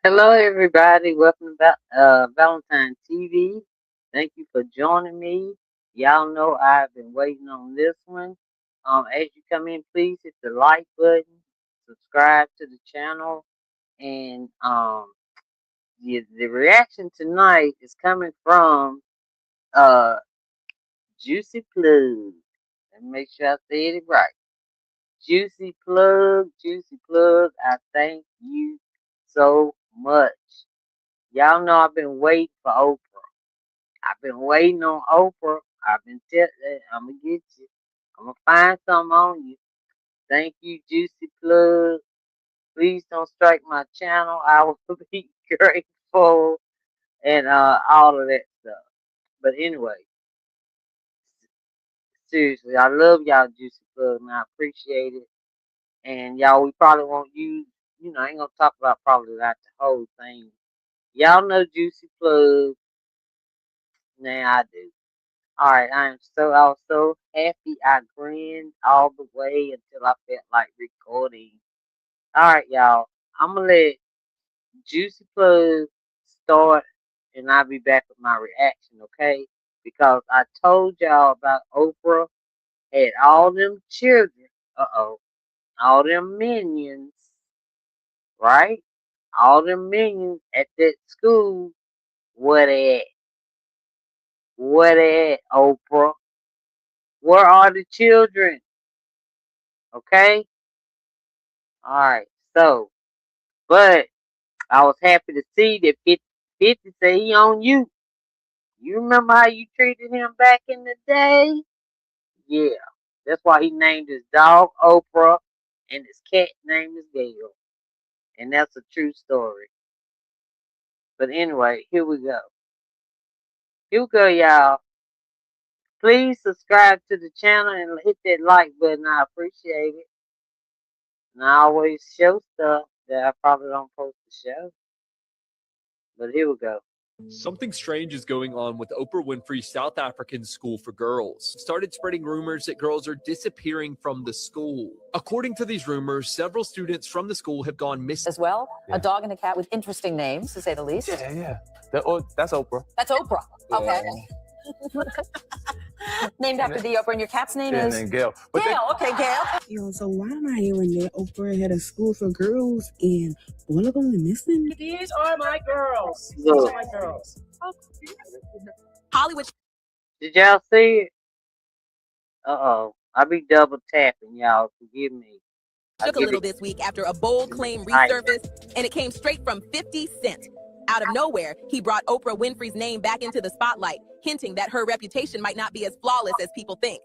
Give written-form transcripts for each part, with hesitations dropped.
Hello, everybody. Welcome back, Valentine TV. Thank you for joining me. Y'all know I've been waiting on this one. As you come in, please hit the like button, subscribe to the channel, and the reaction tonight is coming from uh Juicy Plug. Let me make sure I said it right. Juicy Plug, Juicy Plug. I thank you so much. Y'all know I've been waiting for Oprah. I've been waiting on Oprah. I've been I'm gonna get you. I'm gonna find something on you. Thank you, Juicy Plug. Please don't strike my channel. I will be grateful and all of that stuff. But anyway, seriously, I love y'all, Juicy Plug, and I appreciate it. And y'all, we probably won't use. I ain't gonna talk about probably like the whole thing. Y'all know Juicy Plug. Now I do. All right, I was so happy I grinned all the way until I felt like recording. All right, y'all. I'm gonna let Juicy Plug start, and I'll be back with my reaction, okay? Because I told y'all about Oprah had all them children. All them minions, right? All them minions at that school. Where they at? Where they at, Oprah? Where are the children? Okay? Alright, so, but I was happy to see that 50 say he on you. You remember how you treated him back in the day? Yeah. That's why he named his dog Oprah and his cat name is Gail. And that's a true story. But anyway, here we go. Here we go, y'all. Please subscribe to the channel and hit that like button. I appreciate it. And I always show stuff that I probably don't post to show. But here we go. Something strange is going on with Oprah Winfrey's South African school for girls. Started spreading rumors that girls are disappearing from the school. According to these rumors, several students from the school have gone missing. As well, yeah. A dog and a cat with interesting names, to say the least. Yeah. That's Oprah. That's Oprah. Okay. Named after the Oprah, and your cat's name is? And Gail. Gail, okay, Gail. Yo, so why am I hearing that Oprah had a school for girls and one of them went missing? These are my girls. These are my girls. Hollywood. Did y'all see it? I be double tapping, y'all. Forgive me. Shook a little this week after a bold claim resurfaced, and it came straight from 50 Cent. Out of nowhere, he brought Oprah Winfrey's name back into the spotlight, hinting that her reputation might not be as flawless as people think.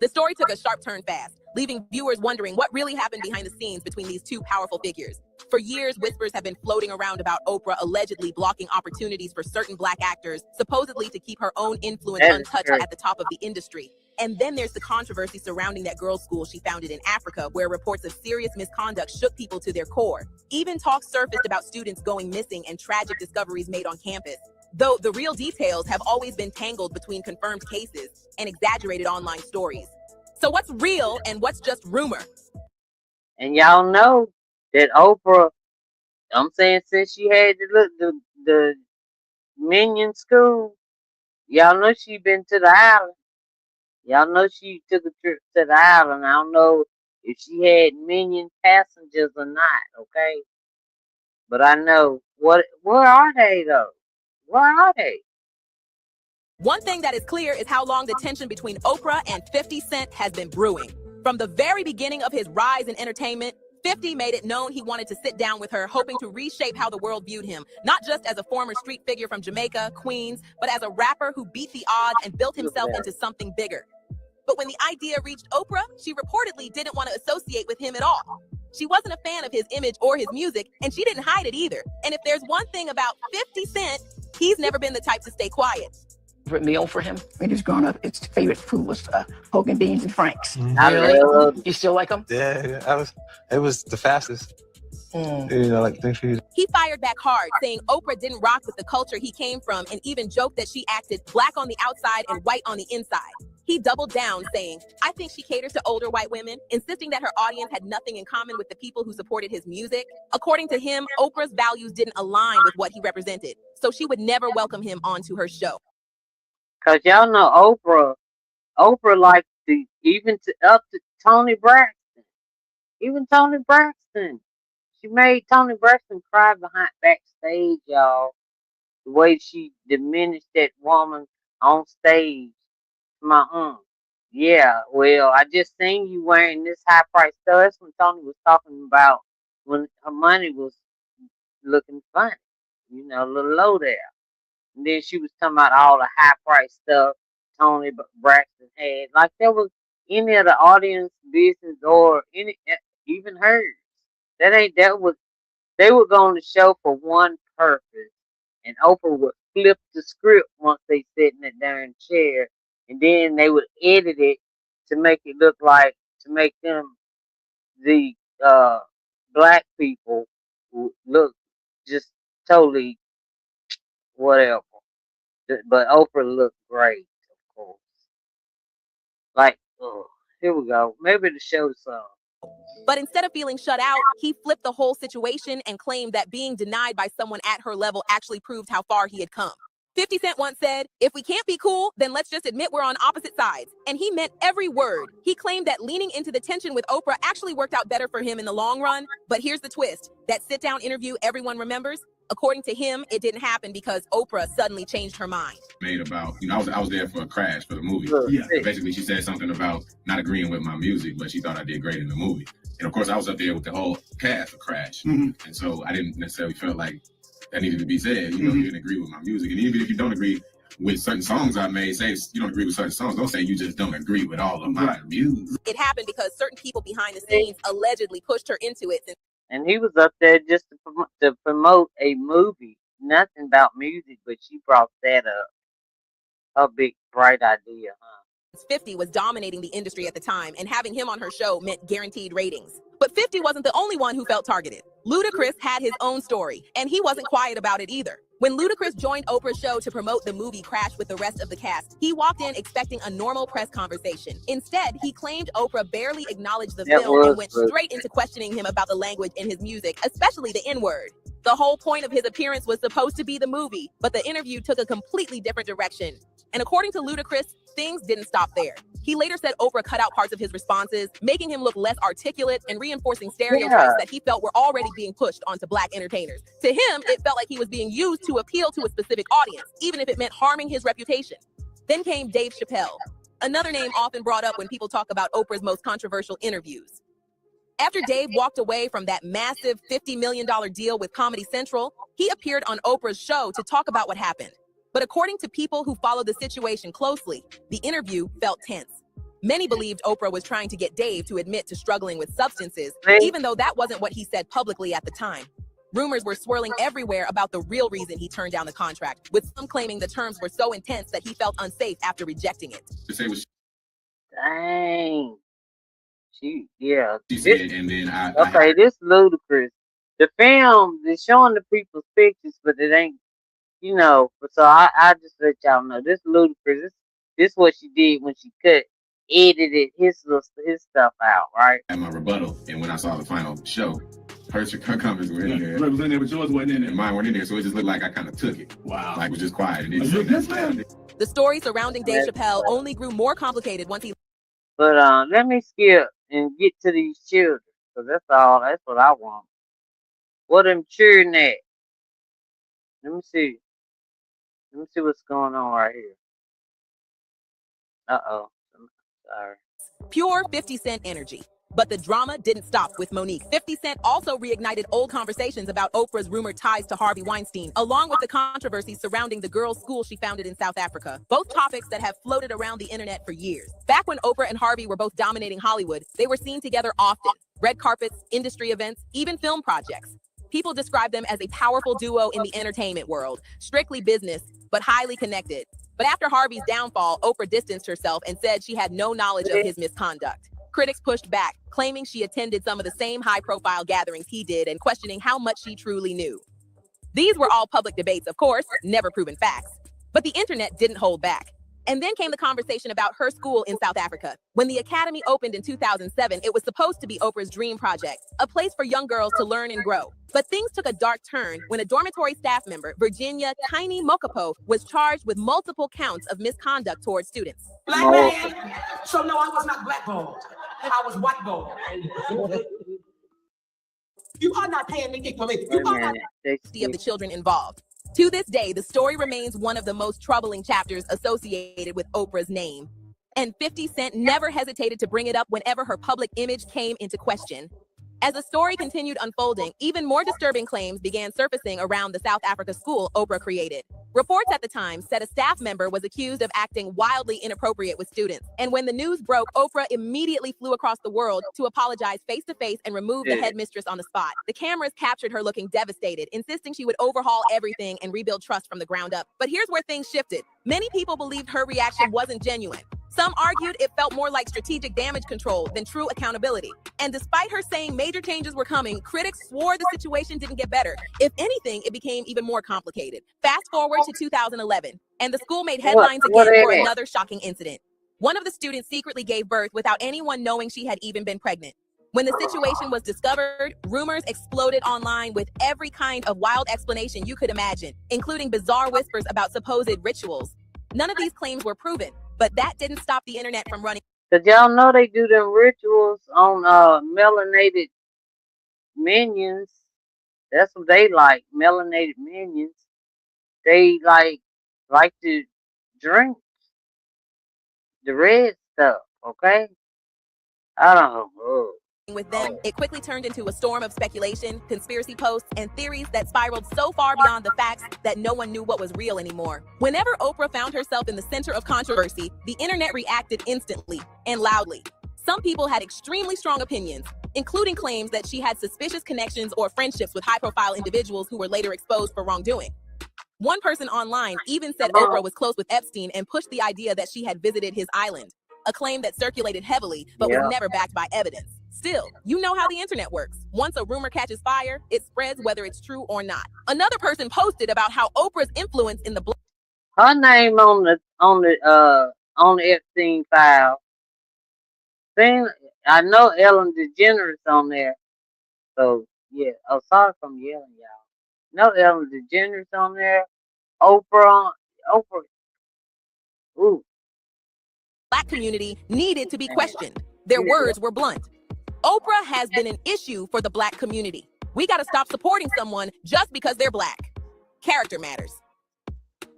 The story took a sharp turn fast, leaving viewers wondering what really happened behind the scenes between these two powerful figures. For years, whispers have been floating around about Oprah allegedly blocking opportunities for certain black actors, supposedly to keep her own influence untouched at the top of the industry. And then there's the controversy surrounding that girls' school she founded in Africa, where reports of serious misconduct shook people to their core. Even talk surfaced about students going missing and tragic discoveries made on campus. Though the real details have always been tangled between confirmed cases and exaggerated online stories. So what's real and what's just rumor? And y'all know that Oprah, I'm saying since she had the Minion School, y'all know she been to the island. Y'all know she took a trip to the island. I don't know if she had Minion passengers or not, okay? But I know, where are they though? Where are they? One thing that is clear is how long the tension between Oprah and 50 Cent has been brewing. From the very beginning of his rise in entertainment, 50 made it known he wanted to sit down with her, hoping to reshape how the world viewed him, not just as a former street figure from Jamaica, Queens, but as a rapper who beat the odds and built himself into something bigger. But when the idea reached Oprah, she reportedly didn't want to associate with him at all. She wasn't a fan of his image or his music, and she didn't hide it either. And if there's one thing about 50 Cent, he's never been the type to stay quiet. Favorite meal for him when he was growing up, his favorite food was pork and beans and Franks. Really? You still like them? Yeah, it was the fastest. Things for you. He fired back hard, saying Oprah didn't rock with the culture he came from, and even joked that she acted black on the outside and white on the inside. He doubled down, saying, "I think she caters to older white women," insisting that her audience had nothing in common with the people who supported his music. According to him, Oprah's values didn't align with what he represented, so she would never welcome him onto her show. Cause y'all know Oprah liked to even to up to Tony Braxton. Even Tony Braxton. She made Tony Braxton cry behind backstage, y'all. The way she diminished that woman on stage. My Yeah, well, I just seen you wearing this high price stuff. That's when Tony was talking about when her money was looking funny. A little low there. And then she was talking about all the high price stuff Tony Braxton had. Like there was any of the audience business or even hers. That was they were going to show for one purpose. And Oprah would flip the script once they sit in that darn chair, and then they would edit it to make it look like to make them the black people look just totally whatever. But Oprah looked great, of course. Like, here we go. Maybe to show some. But instead of feeling shut out, he flipped the whole situation and claimed that being denied by someone at her level actually proved how far he had come. 50 Cent once said, "If we can't be cool, then let's just admit we're on opposite sides." And he meant every word. He claimed that leaning into the tension with Oprah actually worked out better for him in the long run. But here's the twist. That sit-down interview everyone remembers? According to him, it didn't happen because Oprah suddenly changed her mind. Made about, I was there for a crash for the movie. Yeah. Basically, she said something about not agreeing with my music, but she thought I did great in the movie. And of course, I was up there with the whole cast of Crash. And so I didn't necessarily feel like that needed to be said. You didn't agree with my music. And even if you don't agree with certain songs I made, say you don't agree with certain songs, don't say you just don't agree with all of my music. It happened because certain people behind the scenes allegedly pushed her into it. And he was up there just to promote a movie. Nothing about music, but she brought that up. A big, bright idea, huh? 50 was dominating the industry at the time, and having him on her show meant guaranteed ratings. But 50 wasn't the only one who felt targeted. Ludacris had his own story, and he wasn't quiet about it either. When Ludacris joined Oprah's show to promote the movie Crash with the rest of the cast, he walked in expecting a normal press conversation. Instead, he claimed Oprah barely acknowledged the film and went straight into questioning him about the language in his music, especially the N-word. The whole point of his appearance was supposed to be the movie, but the interview took a completely different direction. And according to Ludacris, things didn't stop there. He later said Oprah cut out parts of his responses, making him look less articulate and reinforcing stereotypes that he felt were already being pushed onto black entertainers. To him, it felt like he was being used to appeal to a specific audience, even if it meant harming his reputation. Then came Dave Chappelle, another name often brought up when people talk about Oprah's most controversial interviews. After Dave walked away from that massive $50 million deal with Comedy Central, he appeared on Oprah's show to talk about what happened. But according to people who followed the situation closely, the interview felt tense. Many believed Oprah was trying to get Dave to admit to struggling with substances, even though that wasn't what he said publicly at the time. Rumors were swirling everywhere about the real reason he turned down the contract, with some claiming the terms were so intense that he felt unsafe after rejecting it. Dang. Yeah. She said, and then this ludicrous. The film is showing the people's pictures, but it ain't, so I just let y'all know this ludicrous. This what she did when she edited his stuff out, right? At my rebuttal, and when I saw the final show, her comments were in there. Hers was in there, but yours wasn't in there. And mine weren't in there, so it just looked like I kind of took it. Wow. Like it was just quiet. And the story surrounding Dave Chappelle only grew more complicated once he... But let me skip and get to these children, because that's what I want. What them cheering at? Let me see what's going on right here. Uh-oh. Sorry. Pure 50 Cent energy. But the drama didn't stop with Monique. 50 Cent also reignited old conversations about Oprah's rumored ties to Harvey Weinstein, along with the controversy surrounding the girls' school she founded in South Africa. Both topics that have floated around the internet for years. Back when Oprah and Harvey were both dominating Hollywood, they were seen together often. Red carpets, industry events, even film projects. People describe them as a powerful duo in the entertainment world, strictly business, but highly connected. But after Harvey's downfall, Oprah distanced herself and said she had no knowledge of his misconduct. Critics pushed back, claiming she attended some of the same high-profile gatherings he did and questioning how much she truly knew. These were all public debates, of course, never proven facts. But the internet didn't hold back. And then came the conversation about her school in South Africa. When the academy opened in 2007, it was supposed to be Oprah's dream project, a place for young girls to learn and grow. But things took a dark turn when a dormitory staff member, Virginia Tiny Mokopo, was charged with multiple counts of misconduct towards students. Black man. So no, I was not blackballed. I was whiteballed. You are not paying me for me. You are not Of the children involved. To this day, the story remains one of the most troubling chapters associated with Oprah's name. And 50 Cent never hesitated to bring it up whenever her public image came into question. As the story continued unfolding, even more disturbing claims began surfacing around the South Africa school Oprah created. Reports at the time said a staff member was accused of acting wildly inappropriate with students. And when the news broke, Oprah immediately flew across the world to apologize face-to-face and remove the headmistress on the spot. The cameras captured her looking devastated, insisting she would overhaul everything and rebuild trust from the ground up. But here's where things shifted. Many people believed her reaction wasn't genuine. Some argued it felt more like strategic damage control than true accountability. And despite her saying major changes were coming, critics swore the situation didn't get better. If anything, it became even more complicated. Fast forward to 2011, and the school made headlines again for another shocking incident. One of the students secretly gave birth without anyone knowing she had even been pregnant. When the situation was discovered, rumors exploded online with every kind of wild explanation you could imagine, including bizarre whispers about supposed rituals. None of these claims were proven, but that didn't stop the internet from running. Cause y'all know they do them rituals on melanated minions. That's what they like, melanated minions. They like to drink the red stuff, okay? I don't know. With them, it quickly turned into a storm of speculation, conspiracy posts, and theories that spiraled so far beyond the facts that no one knew what was real anymore. Whenever Oprah found herself in the center of controversy, the internet reacted instantly and loudly. Some people had extremely strong opinions, including claims that she had suspicious connections or friendships with high-profile individuals who were later exposed for wrongdoing. One person online even said Oprah was close with Epstein and pushed the idea that she had visited his island, a claim that circulated heavily but was never backed by evidence. Still, you know how the internet works. Once a rumor catches fire, it spreads whether it's true or not. Another person posted about how Oprah's influence in the her name on the Epstein file. Thing, I know Ellen DeGeneres on there. So yeah. Oh, sorry if I'm yelling, y'all. No Ellen DeGeneres on there. Oprah. Ooh. Black community needed to be questioned. Their words were blunt. Oprah has been an issue for the Black community. We got to stop supporting someone just because they're Black. Character matters.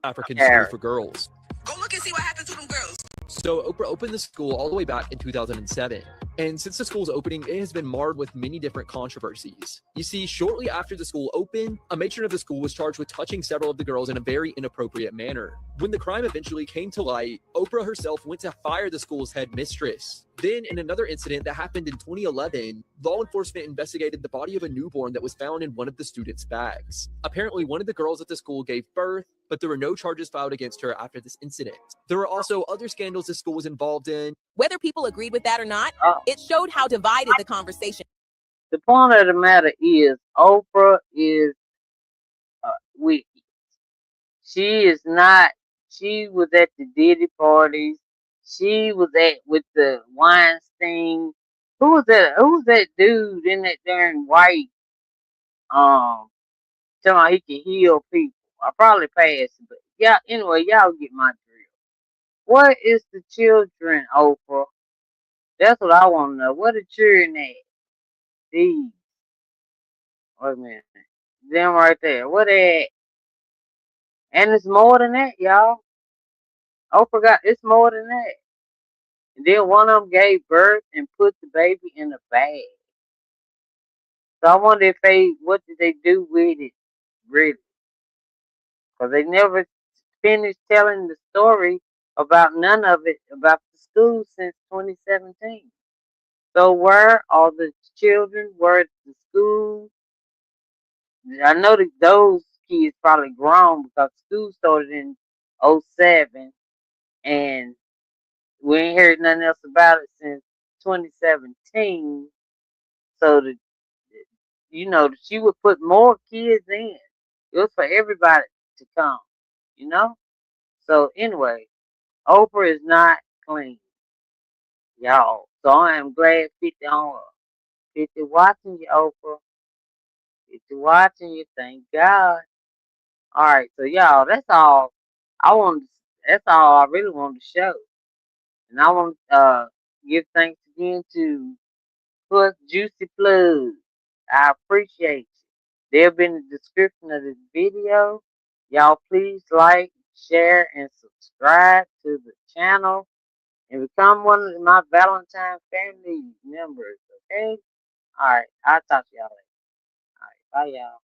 African school for girls. Go look and see what happened to them girls. So Oprah opened the school all the way back in 2007. And since the school's opening, it has been marred with many different controversies. You see, shortly after the school opened, a matron of the school was charged with touching several of the girls in a very inappropriate manner. When the crime eventually came to light, Oprah herself went to fire the school's headmistress. Then, in another incident that happened in 2011, law enforcement investigated the body of a newborn that was found in one of the students' bags. Apparently, one of the girls at the school gave birth, but there were no charges filed against her after this incident. There were also other scandals the school was involved in. Whether people agreed with that or not, it showed how divided the conversation. The point of the matter is, Oprah is wicked. She is not. She was at the Diddy parties. She was with the Weinstein. Who was that? Who's that dude in that darn white? Talking about he can heal people. I probably passed it, but yeah. Anyway, y'all get my drill. What is the children, Oprah? That's what I want to know. What the children at? These. Wait a minute. Them right there. What they at? And it's more than that, y'all. Oprah got, it's more than that. And then one of them gave birth and put the baby in a bag. So I wonder what did they do with it, really? Because they never finished telling the story about none of it, about the school since 2017. So where are the children? Where the school? I know that those kids probably grown because school started in '07, and we ain't heard nothing else about it since 2017. So she would put more kids in. It was for everybody to come, you know. So anyway, Oprah is not clean, y'all. So I am glad 50 on her. 50 watching you, Oprah. 50 watching you. Thank God. All right, so y'all, that's all I want. That's all I really wanted to show, and I want to give thanks again to Plus Juicy Plug. I appreciate you. They'll be in the description of this video. Y'all, please like, share, and subscribe to the channel and become one of my Valentine family members. Okay. All right, I'll talk to y'all later. All right, bye, y'all.